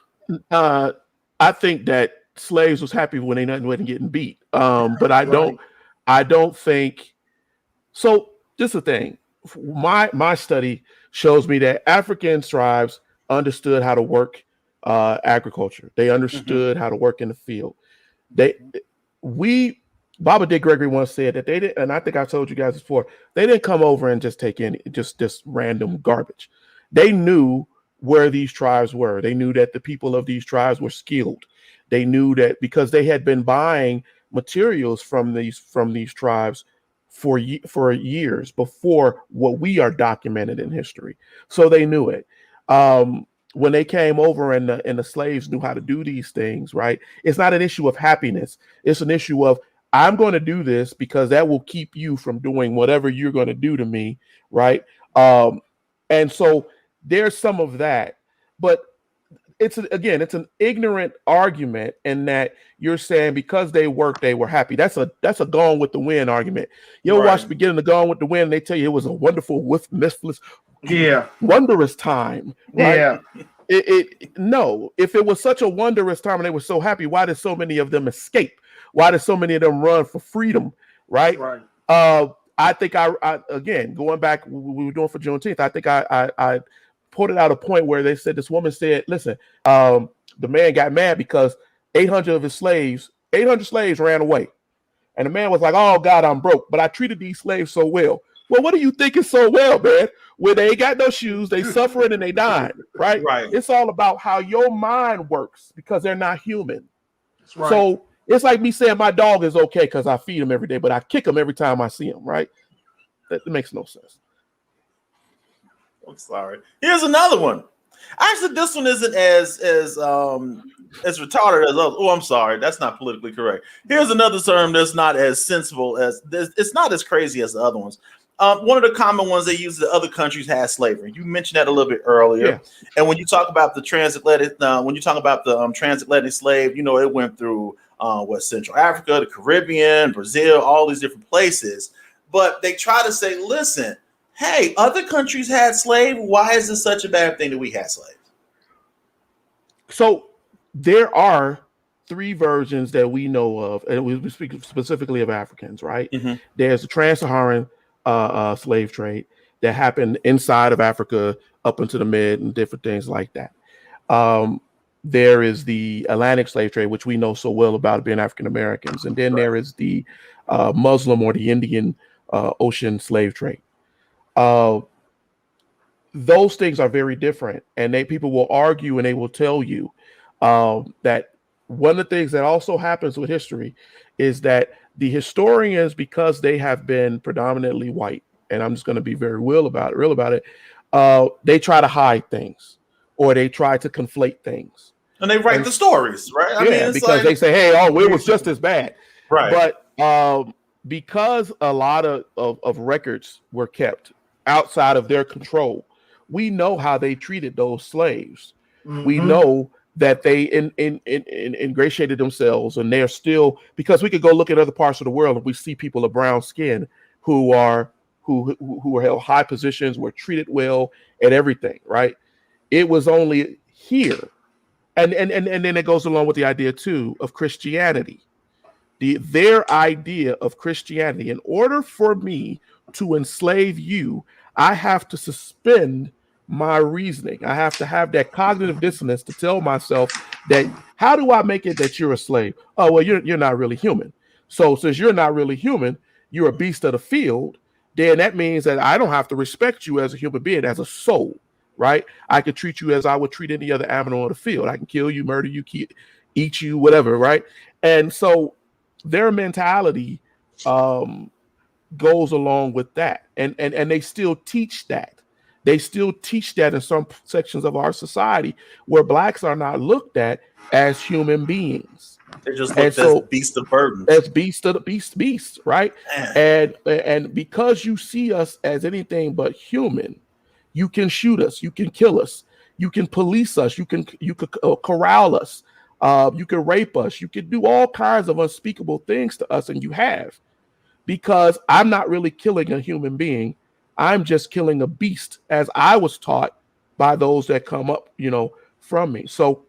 I think that slaves was happy when they wasn't getting beat. But I don't think so. This is the thing. My study shows me that African tribes understood how to work agriculture. They understood how to work in the field. Baba Dick Gregory once said that they didn't, and I think I told you guys this before, they didn't come over and just take in just random garbage. They knew where these tribes were. They knew that the people of these tribes were skilled. They knew that because they had been buying materials from these tribes for years before what we are documented in history. So they knew it. When they came over and the slaves knew how to do these things, right? It's not an issue of happiness. It's an issue of, I'm going to do this because that will keep you from doing whatever you're going to do to me, right? And so there's some of that, but it's an ignorant argument in that you're saying because they worked, they were happy. That's a Gone with the Wind argument. You ever watch the beginning of Gone with the Wind? And they tell you it was a wonderful, wondrous time. Right? Yeah. No, if it was such a wondrous time and they were so happy, why did so many of them escape? Why did so many of them run for freedom? Right. I think I again, going back, we were doing for Juneteenth. I think I pointed out a point where they said, this woman said, listen, the man got mad because 800 slaves ran away. And the man was like, oh God, I'm broke, but I treated these slaves so well. Well, what do you think is so well, man? Where they ain't got no shoes, they suffering and they dying, right? Right. It's all about how your mind works because they're not human. That's right. So it's like me saying my dog is okay because I feed him every day, but I kick him every time I see him, right? That makes no sense. I'm sorry. Here's another one. Actually, this one isn't as retarded as others. Oh, I'm sorry. That's not politically correct. Here's another term that's not as sensible as this. It's not as crazy as the other ones. one of the common ones they use that other countries had slavery. You mentioned that a little bit earlier. Yeah. And when you talk about the transatlantic, transatlantic slave, it went through Central Africa, the Caribbean, Brazil, all these different places. But they try to say, listen, hey, other countries had slaves. Why is it such a bad thing that we had slaves? So there are 3 versions that we know of, and we speak specifically of Africans, right? Mm-hmm. There's the trans-Saharan slave trade that happened inside of Africa up into the mid and different things like that. There is the Atlantic slave trade, which we know so well about being African Americans, and then there is the Muslim or the Indian Ocean slave trade. Those things are very different, and people will argue and they will tell you that one of the things that also happens with history is that the historians, because they have been predominantly white, and I'm just going to be very real about it, they try to hide things or they try to conflate things. And they write the stories, right? Because they say, hey, it was just as bad. Right. But because a lot of records were kept outside of their control, we know how they treated those slaves. Mm-hmm. We know that they ingratiated themselves, and they're still, because we could go look at other parts of the world and we see people of brown skin who are held high positions, were treated well and everything, right? It was only here. And then it goes along with the idea too of Christianity. Their idea of Christianity, in order for me to enslave you, I have to suspend my reasoning. I have to have that cognitive dissonance to tell myself that, how do I make it that you're a slave? Oh, well, you're not really human. So since you're not really human, you're a beast of the field, then that means that I don't have to respect you as a human being, as a soul, right? I could treat you as I would treat any other animal in the field. I can kill you, murder you, eat you, whatever, right? And so their mentality goes along with that. And they still teach that. They still teach that in some sections of our society where blacks are not looked at as human beings. They're just looked as beasts of burden. As beasts, right? And because you see us as anything but human, you can shoot us, you can kill us, you can police us, you could corral us, you can rape us, you can do all kinds of unspeakable things to us, and you have. Because I'm not really killing a human being. I'm just killing a beast, as I was taught by those that come up, from me. So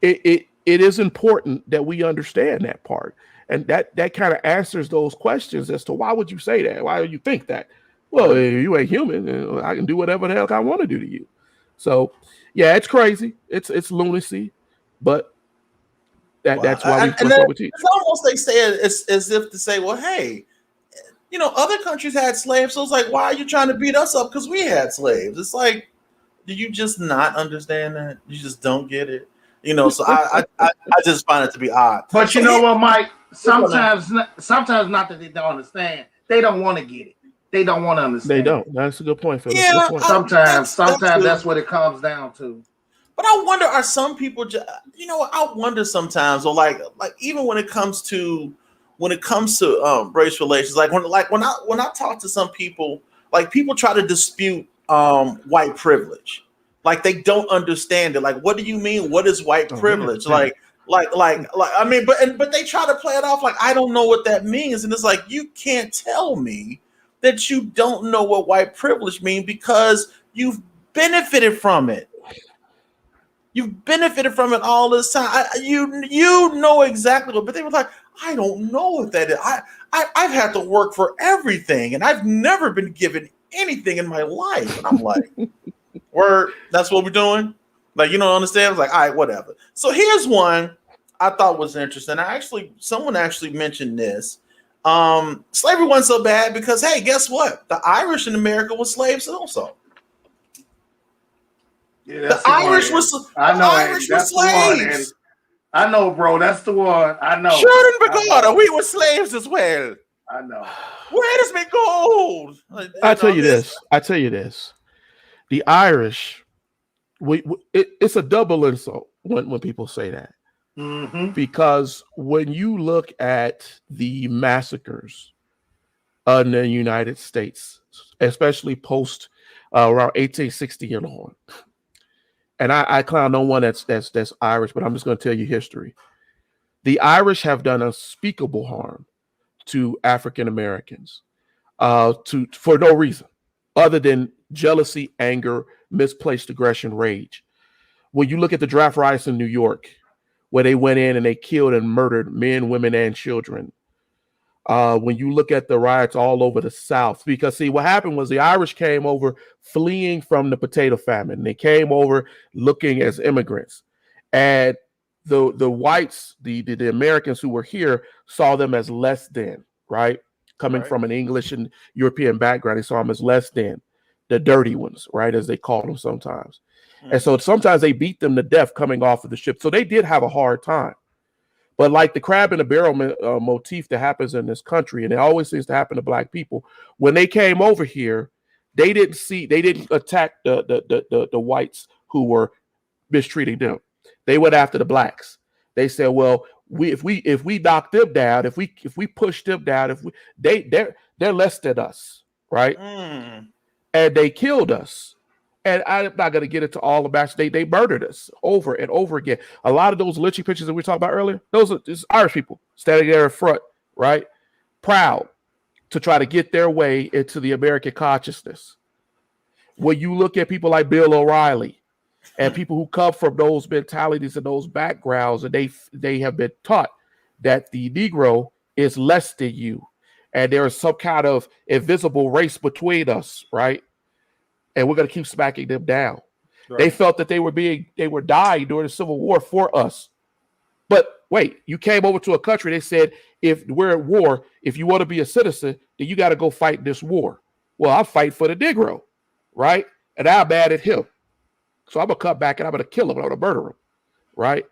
it is important that we understand that part. And that kind of answers those questions as to why would you say that? Why do you think that? Well, you ain't human. I can do whatever the hell I want to do to you. So, yeah, it's crazy. It's lunacy. But that's why we teach. It's almost they say it as if to say, well, hey, other countries had slaves, so it's like, why are you trying to beat us up because we had slaves? It's like, do you just not understand that? You just don't get it, So I just find it to be odd. But you know what, Mike? Sometimes not that they don't understand, they don't want to get it. They don't want to understand. They don't. That's a good point, Phillips. Yeah, sometimes that's what it comes down to. But I wonder, are some people? I wonder sometimes, or like even when it comes to race relations, like when I talk to some people, like people try to dispute white privilege, like they don't understand it. Like, what do you mean? What is white privilege? Yeah. I mean, but they try to play it off like I don't know what that means, and it's like you can't tell me that you don't know what white privilege means because you've benefited from it. You've benefited from it all this time. You know exactly what, but they were like, I don't know what that is. I've had to work for everything, and I've never been given anything in my life. And I'm like, word, that's what we're doing? Like, you don't understand? It's like, all right, whatever. So here's one I thought was interesting. Someone actually mentioned this. Slavery wasn't so bad because, hey, guess what? The Irish in America were slaves also. Yeah, the Irish were slaves. I know, bro. That's the one. I know. Jordan Begada, we were slaves as well. I know. Where does me gold? I tell you this. The Irish, it's a double insult when people say that. Mm-hmm. Because when you look at the massacres in the United States, especially post around 1860 and on. And I clown no one that's Irish, but I'm just going to tell you history. The Irish have done unspeakable harm to African Americans, for no reason other than jealousy, anger, misplaced aggression, rage. When you look at the draft riots in New York, where they went in and they killed and murdered men, women, and children. When you look at the riots all over the South, because see, what happened was the Irish came over fleeing from the potato famine. They came over looking as immigrants, and the whites, the Americans who were here, saw them as less than, right? Coming from an English and European background, they saw them as less than, the dirty ones, right, as they called them sometimes. And so sometimes they beat them to death coming off of the ship. So they did have a hard time. But like the crab in the barrel motif that happens in this country, and it always seems to happen to Black people, when they came over here, they didn't attack the whites who were mistreating them. They went after the Blacks. They said, well, if we knock them down, if we push them down, they're less than us, right? And they killed us. And I'm not going to get into all the match. They murdered us over and over again. A lot of those lynching pictures that we talked about earlier, those are just Irish people standing there in front, right? Proud to try to get their way into the American consciousness. When you look at people like Bill O'Reilly and people who come from those mentalities and those backgrounds, and they have been taught that the Negro is less than you, and there is some kind of invisible race between us, right? And we're going to keep smacking them down. Right. They felt that they were dying during the Civil War for us. But wait, you came over to a country, they said, if we're at war, if you want to be a citizen, then you got to go fight this war. Well, I'll fight for the Negro, right? And I'm mad at him. So I'm going to come back and I'm going to kill him. I'm going to murder him, right?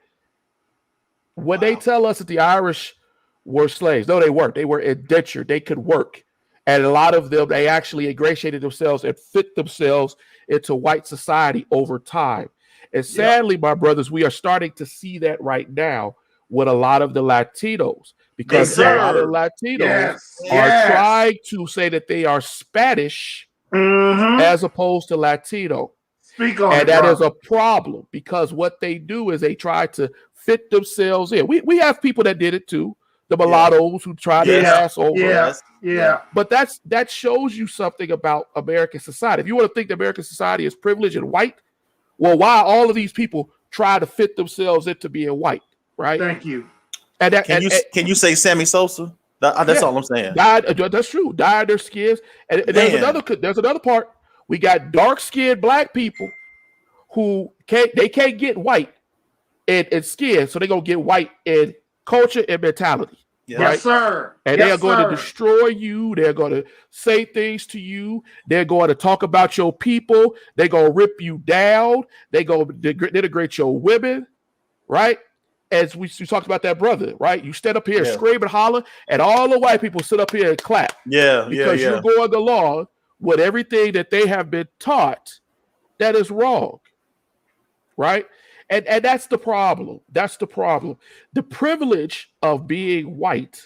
When they tell us that the Irish were slaves, no, they weren't. They were indentured. They could work. And a lot of them, they actually ingratiated themselves and fit themselves into white society over time. And sadly, my brothers, we are starting to see that right now with a lot of the Latinos, because a lot of Latinos are trying to say that they are Spanish as opposed to Latino. And that is a problem, because what they do is they try to fit themselves in. We have people that did it too. The mulattoes who try to pass over. But that shows you something about American society. If you want to think that American society is privileged and white, well, why all of these people try to fit themselves into being white, right? Thank you. And can you say Sammy Sosa? That's all I'm saying. That's true. Dyed their skins. And there's another part. We got dark-skinned Black people who can't get white in skin, so they're gonna get white in culture and mentality. Right? Yes, sir. And they are going to destroy you. They're going to say things to you. They're going to talk about your people. They're going to rip you down. They're going to denigrate your women, right? As we talked about that brother, right? You stand up here and scream and holler, and all the white people sit up here and clap. Because you're going along with everything that they have been taught that is wrong, right? And that's the problem. That's the problem. The privilege of being white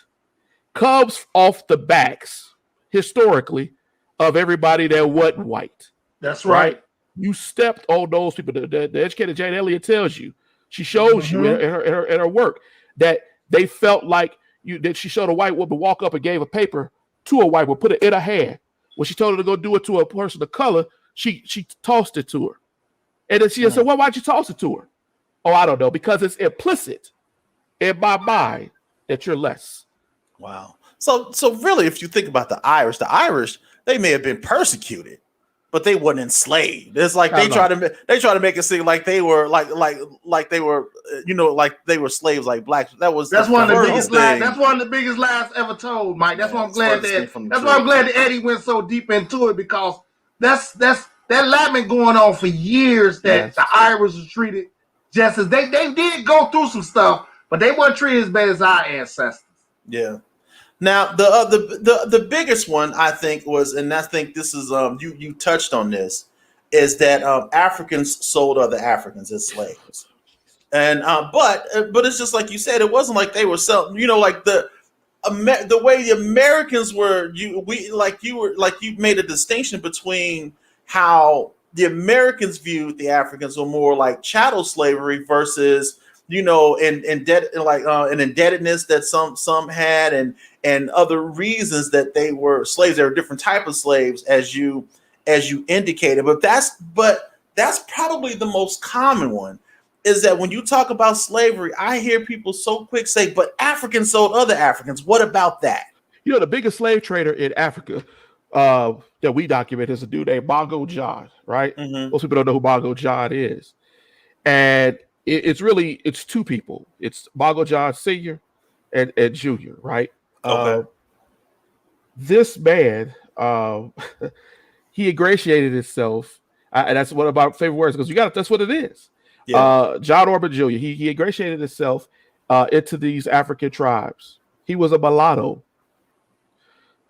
comes off the backs, historically, of everybody that wasn't white. That's right. You stepped on those people. The educated Jane Elliott tells you, she shows you in her work that they felt like that she showed a white woman walk up and gave a paper to a white woman, put it in her hand. When she told her to go do it to a person of color, she tossed it to her. And then she said, well, why'd you toss it to her? Oh, I don't know, because it's implicit in my mind that you're less. Wow. So really, if you think about the Irish, they may have been persecuted, but they weren't enslaved. It's like they try to make it seem like they were like they were, like they were slaves like Blacks. That's one of the biggest lies. That's one of the biggest lies ever told, Mike. That's why I'm glad that Eddie went so deep into it, because that lie been going on for years, that the Irish was treated just as they did go through some stuff, but they weren't treated as bad as our ancestors. Yeah. Now the biggest one, I think, was, and I think this is you touched on this, is that Africans sold other Africans as slaves, and but it's just like you said, it wasn't like they were selling. Like the way the Americans were, you made a distinction between how the Americans viewed the Africans were more like chattel slavery versus, in debt, like an indebtedness that some had, and other reasons that they were slaves. There are different type of slaves, as you indicated, but that's probably the most common one. Is that when you talk about slavery, I hear people so quick say, but Africans sold other Africans. What about that? The biggest slave trader in Africa that we document is a dude named Bongo John, right? Mm-hmm. Most people don't know who Bongo John is. And it's two people. It's Bongo John Sr. and Jr., right? Okay. This man, he ingratiated himself, and that's one of my favorite words, because that's what it is. Yeah. John Orban Jr., he ingratiated himself into these African tribes. He was a mulatto.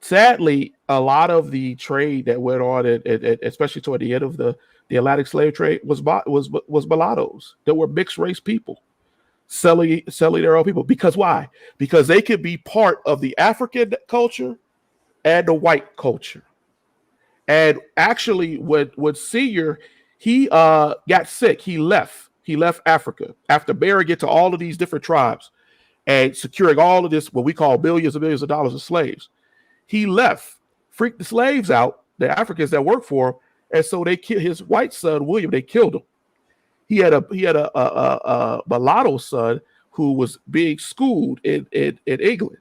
Sadly, a lot of the trade that went on, especially toward the end of the Atlantic slave trade, was mulattoes. There were mixed race people selling their own people. Because why? Because they could be part of the African culture and the white culture. And actually, when Senior, he got sick, he left Africa after marrying into all of these different tribes and securing all of this, what we call billions and billions of dollars of slaves. He left, freaked the slaves out, the Africans that worked for him, and so they killed his white son William. They killed him. He had a mulatto son who was being schooled in England.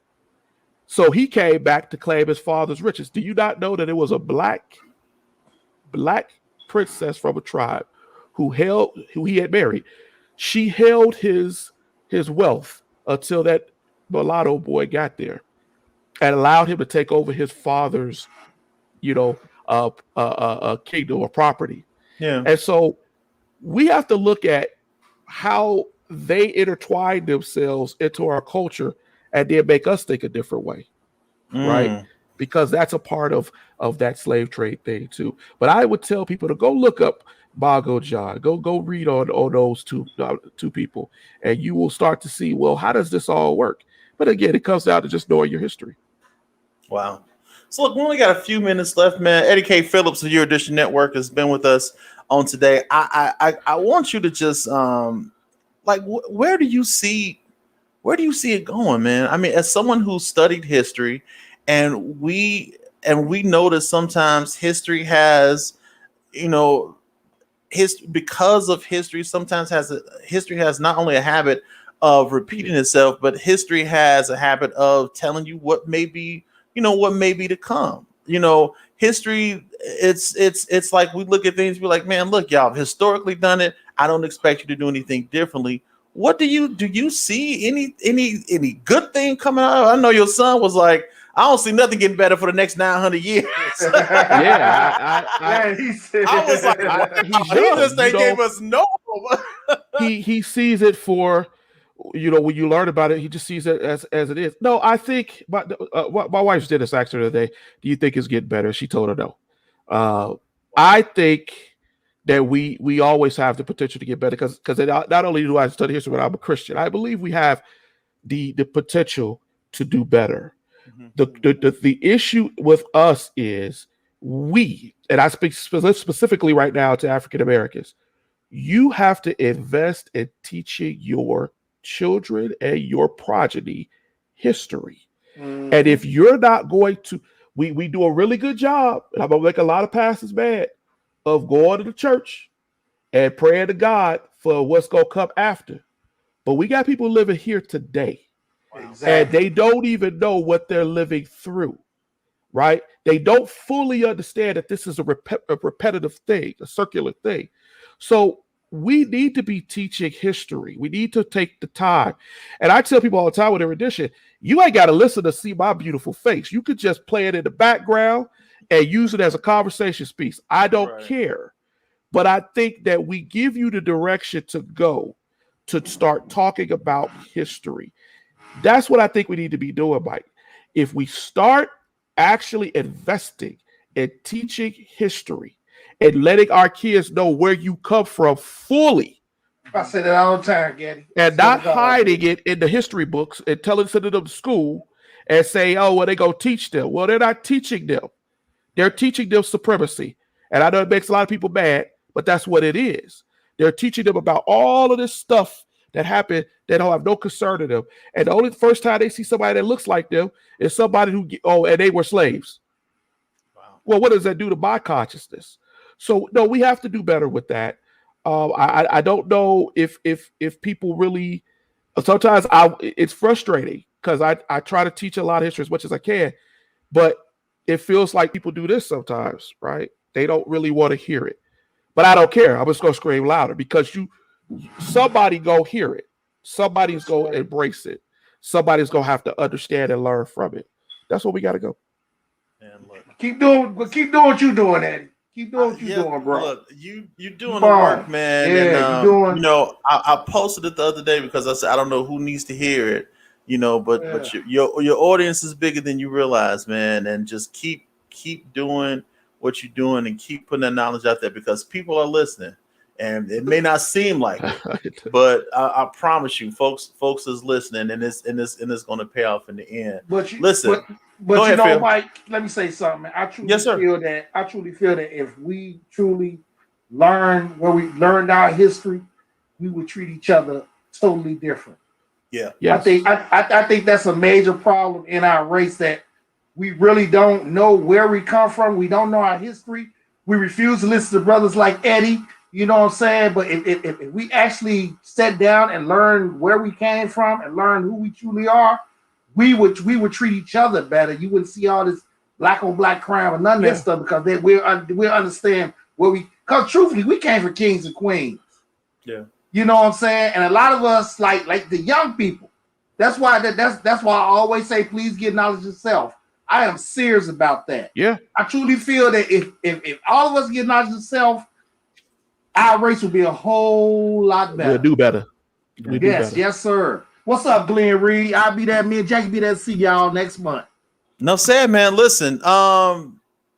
So he came back to claim his father's riches. Do you not know that it was a black princess from a tribe who he had married? She held his wealth until that mulatto boy got there, and allowed him to take over his father's, kingdom or property. Yeah. And so we have to look at how they intertwine themselves into our culture and then make us think a different way, right? Because that's a part of that slave trade thing too. But I would tell people to go look up Bongo John. Go read on those two people, and you will start to see, well, how does this all work? But again, it comes down to just knowing your history. Wow. So look, we only got a few minutes left, man. Eddie K. Phillips of Erudition Network has been with us on today. I want you to just where do you see it going, man? I mean, as someone who studied history, and we notice sometimes history has, because of history, sometimes history has not only a habit of repeating itself, but history has a habit of telling you what may be to come. History, it's like we look at things, we're like, man, look, y'all have historically done it. I don't expect you to do anything differently. What do you see any good thing coming out? I know your son was like, I don't see nothing getting better for the next 900 years. Yeah, I was like, he just gave us no. he sees it for, when you learn about it, he just sees it as it is. No, I think my wife did this actually today. Do you think it's getting better? She told her no. I think that we always have the potential to get better because not only do I study history, but I'm a Christian. I believe we have the potential to do better. The issue with us is and I speak specifically right now to African Americans, you have to invest in teaching your children and your progeny history. And if you're not going to, we do a really good job, and I'm gonna make a lot of pastors mad, of going to the church and praying to God for what's gonna come after. But we got people living here today. Exactly. And they don't even know what they're living through, right? They don't fully understand that this is a repetitive thing, a circular thing. So we need to be teaching history. We need to take the time. And I tell people all the time with Erudition, you ain't got to listen to see my beautiful face. You could just play it in the background and use it as a conversation piece. I don't care. But I think that we give you the direction to go to start talking about history. That's what I think we need to be doing, Mike. If we start actually investing in teaching history and letting our kids know where you come from fully. I say that all the time, Getty. And not hiding it in the history books and sending them to school and say, oh, well, they go teach them. Well, they're not teaching them. They're teaching them supremacy. And I know it makes a lot of people mad, but that's what it is. They're teaching them about all of this stuff that happened that don't have no concern to them. And the only first time they see somebody that looks like them is somebody who, and they were slaves. Wow. Well, what does that do to my consciousness? So, no, we have to do better with that. I don't know if people really, sometimes it's frustrating because I try to teach a lot of history as much as I can, but it feels like people do this sometimes, right? They don't really want to hear it. But I don't care. I'm just going to scream louder because somebody go hear it. Somebody's going to embrace it. Somebody's going to have to understand and learn from it. That's what we got to go. Man, look. Keep doing what you're doing, Eddie. Keep doing what you're doing, bro. Look, you're doing the work, man. Yeah, and, you know, I posted it the other day because I said I don't know who needs to hear it, you know, but your audience is bigger than you realize, man. And just keep doing what you're doing and keep putting that knowledge out there because people are listening. And it may not seem like it, but I promise you, folks is listening, and it's going to pay off in the end. But listen. But Go you ahead, know, Phil. Mike, let me say something. I truly Yes, sir. feel that if we truly learn where we learned our history, we would treat each other totally different. Yeah. Yes. I think that's a major problem in our race that we really don't know where we come from. We don't know our history. We refuse to listen to brothers like Eddie. You know what I'm saying? But if we actually sat down and learned where we came from and learn who we truly are, we would treat each other better. You wouldn't see all this black on black crime and none of that stuff because we'll understand where because truthfully, we came from kings and queens. Yeah. You know what I'm saying? And a lot of us, like the young people, that's why I always say, please get knowledge yourself. I am serious about that. Yeah. I truly feel that if all of us get knowledge yourself, our race will be a whole lot better. We'll do better. Yes, sir. What's up, Glenn Reed? I'll be there. Me and Jackie be there to see y'all next month. No sad, man. Listen,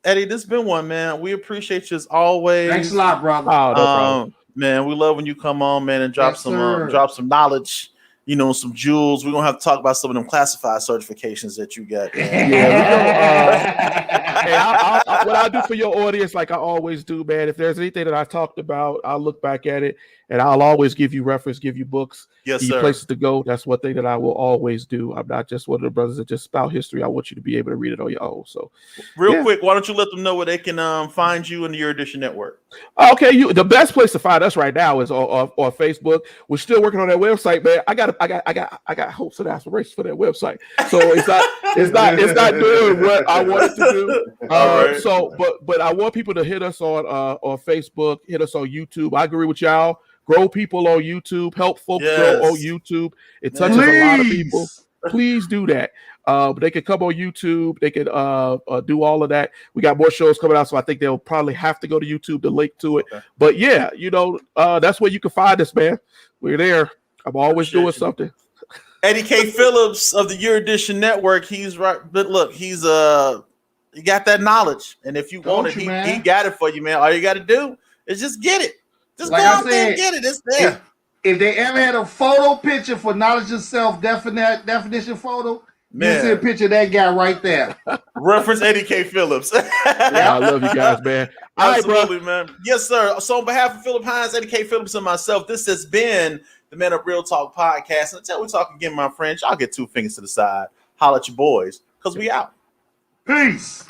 Eddie, this has been one, man. We appreciate you as always. Thanks a lot, brother. Oh, no problem. Man, we love when you come on, man, and drop some knowledge. You know, some jewels. We're gonna have to talk about some of them classified certifications that you got. Yeah, what I do for your audience, like I always do, man. If there's anything that I talked about, I'll look back at it, and I'll always give you reference, give you books, yes, give you places to go. That's one thing that I will always do. I'm not just one of the brothers that just spout history. I want you to be able to read it on your own. So, real quick, why don't you let them know where they can find you in the Erudition network? Okay, the best place to find us right now is on Facebook. We're still working on that website, man. I got hopes and aspirations for that website. So it's not doing what I wanted to do. Right. So, but I want people to hit us on Facebook, hit us on YouTube. I agree with y'all. Grow people on YouTube, help folks grow on YouTube. It touches a lot of people. Please do that. They can come on YouTube. They can do all of that. We got more shows coming out, so I think they'll probably have to go to YouTube to link to it. Okay. But yeah, you know, that's where you can find us, man. We're there. I'm always doing something. Eddie K. Phillips of the Erudition Network. He's right, but look, he's he got that knowledge, and if you want it, he got it for you, man. All you got to do is just get it. Just like go out there and get it. It's there. If they ever had a photo picture for knowledge yourself definition photo, man, you see a picture of that guy right there. Reference Eddie K. Phillips. I love you guys, man. Absolutely, man. Yes, sir. So on behalf of Philip Hines, Eddie K. Phillips, and myself, this has been the ManUp Real Talk podcast. And until we talk again, my friends, y'all get 2 fingers to the side. Holla at your boys, because we out. Peace.